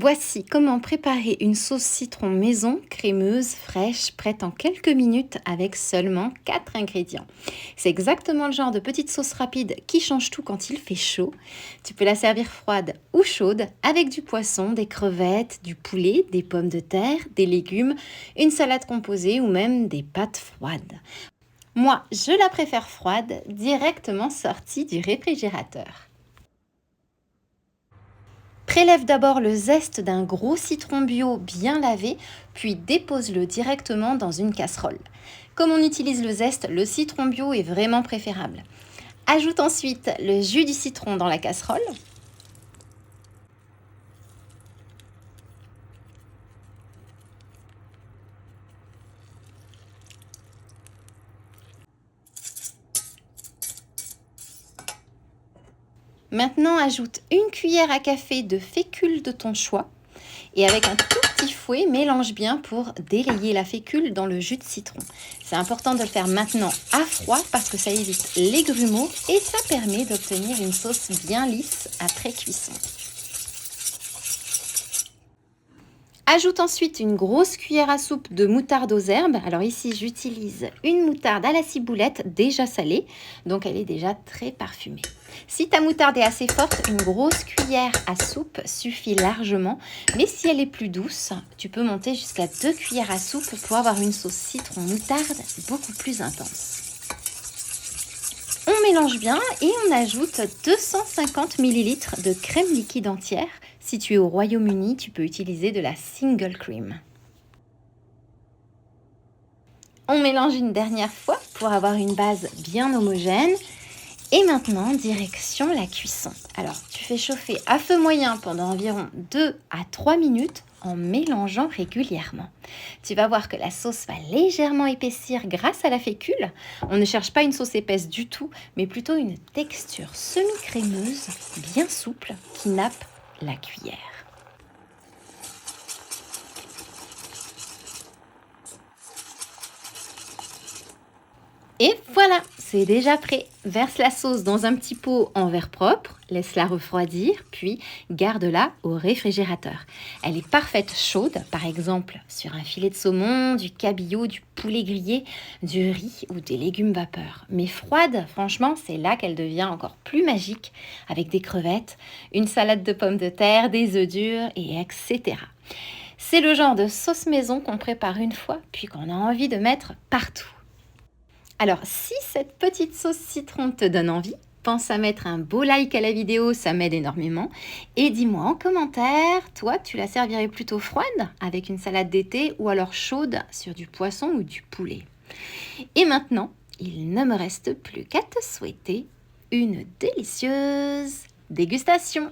Voici comment préparer une sauce citron maison, crémeuse, fraîche, prête en quelques minutes avec seulement 4 ingrédients. C'est exactement le genre de petite sauce rapide qui change tout quand il fait chaud. Tu peux la servir froide ou chaude avec du poisson, des crevettes, du poulet, des pommes de terre, des légumes, une salade composée ou même des pâtes froides. Moi, je la préfère froide, directement sortie du réfrigérateur. Prélève d'abord le zeste d'un gros citron bio bien lavé, puis dépose-le directement dans une casserole. Comme on utilise le zeste, le citron bio est vraiment préférable. Ajoute ensuite le jus du citron dans la casserole. Maintenant, ajoute une cuillère à café de fécule de ton choix et avec un tout petit fouet, mélange bien pour délayer la fécule dans le jus de citron. C'est important de le faire maintenant à froid parce que ça évite les grumeaux et ça permet d'obtenir une sauce bien lisse après cuisson. Ajoute ensuite une grosse cuillère à soupe de moutarde aux herbes. Alors ici, j'utilise une moutarde à la ciboulette déjà salée, donc elle est déjà très parfumée. Si ta moutarde est assez forte, une grosse cuillère à soupe suffit largement, mais si elle est plus douce, tu peux monter jusqu'à 2 cuillères à soupe pour avoir une sauce citron moutarde beaucoup plus intense. On mélange bien et on ajoute 250 ml de crème liquide entière. Si tu es au Royaume-Uni, tu peux utiliser de la single cream. On mélange une dernière fois pour avoir une base bien homogène. Et maintenant, direction la cuisson. Alors, tu fais chauffer à feu moyen pendant environ 2 à 3 minutes en mélangeant régulièrement. Tu vas voir que la sauce va légèrement épaissir grâce à la fécule. On ne cherche pas une sauce épaisse du tout, mais plutôt une texture semi-crémeuse, bien souple, qui nappe la cuillère. Et voilà, c'est déjà prêt. Verse la sauce dans un petit pot en verre propre, laisse-la refroidir, puis garde-la au réfrigérateur. Elle est parfaite chaude, par exemple sur un filet de saumon, du cabillaud, du poulet grillé, du riz ou des légumes vapeur. Mais froide, franchement, c'est là qu'elle devient encore plus magique, avec des crevettes, une salade de pommes de terre, des œufs durs, et etc. C'est le genre de sauce maison qu'on prépare une fois, puis qu'on a envie de mettre partout. Alors, si cette petite sauce citron te donne envie, pense à mettre un beau like à la vidéo, ça m'aide énormément. Et dis-moi en commentaire, toi, tu la servirais plutôt froide avec une salade d'été ou alors chaude sur du poisson ou du poulet. Et maintenant, il ne me reste plus qu'à te souhaiter une délicieuse dégustation.